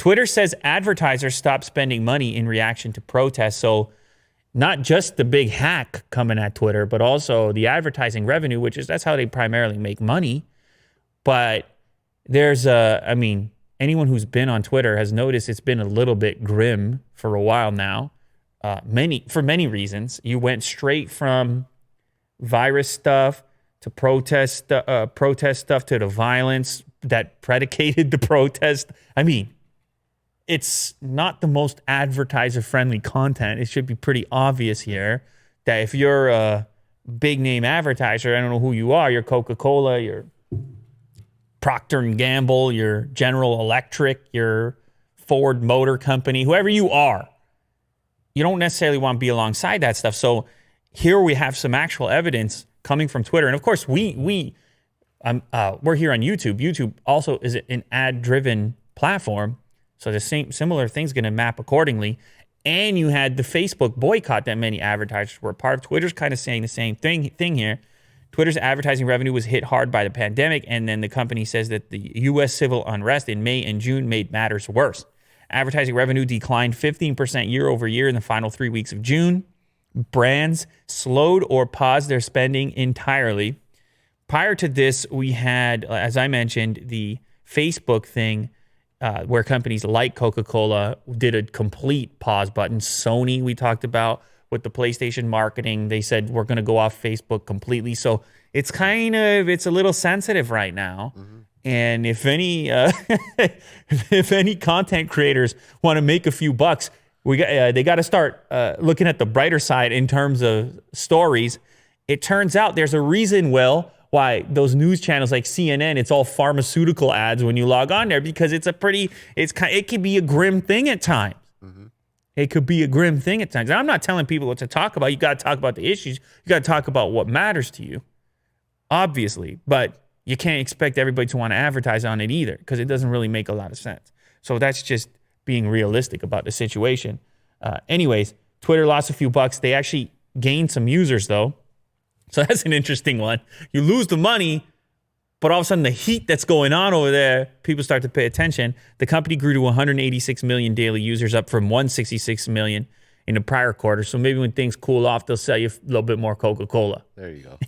Twitter says advertisers stopped spending money in reaction to protests. So not just the big hack coming at Twitter, but also the advertising revenue, that's how they primarily make money. But there's anyone who's been on Twitter has noticed it's been a little bit grim for a while now. For many reasons. You went straight from virus stuff to protest stuff to the violence that predicated the protest. I mean, it's not the most advertiser-friendly content. It should be pretty obvious here that if you're a big-name advertiser, I don't know who you are, you're Coca-Cola, you're Procter & Gamble, you're General Electric, you're Ford Motor Company, whoever you are, you don't necessarily want to be alongside that stuff. So here we have some actual evidence coming from Twitter. And of course, we're here on YouTube. YouTube also is an ad-driven platform. So the similar thing's going to map accordingly. And you had the Facebook boycott that many advertisers were a part of. Twitter's kind of saying the same thing here. Twitter's advertising revenue was hit hard by the pandemic, and then the company says that the U.S. civil unrest in May and June made matters worse. Advertising revenue declined 15% year over year in the final 3 weeks of June. Brands slowed or paused their spending entirely. Prior to this, we had, as I mentioned, the Facebook thing where companies like Coca-Cola did a complete pause button. Sony, we talked about with the PlayStation marketing. They said, we're going to go off Facebook completely. So it's a little sensitive right now. Mm-hmm. And if any content creators want to make a few bucks, they got to start looking at the brighter side in terms of stories. It turns out there's a reason, Will, why those news channels like CNN, it's all pharmaceutical ads when you log on there, because it can be a grim thing at times. Mm-hmm. It could be a grim thing at times. And I'm not telling people what to talk about. You got to talk about the issues. You got to talk about what matters to you, obviously. But you can't expect everybody to want to advertise on it either, because it doesn't really make a lot of sense. So that's just being realistic about the situation. Anyways, Twitter lost a few bucks. They actually gained some users, though. So that's an interesting one. You lose the money, but all of a sudden the heat that's going on over there, people start to pay attention. The company grew to 186 million daily users, up from 166 million in the prior quarter. So maybe when things cool off, they'll sell you a little bit more Coca-Cola. There you go.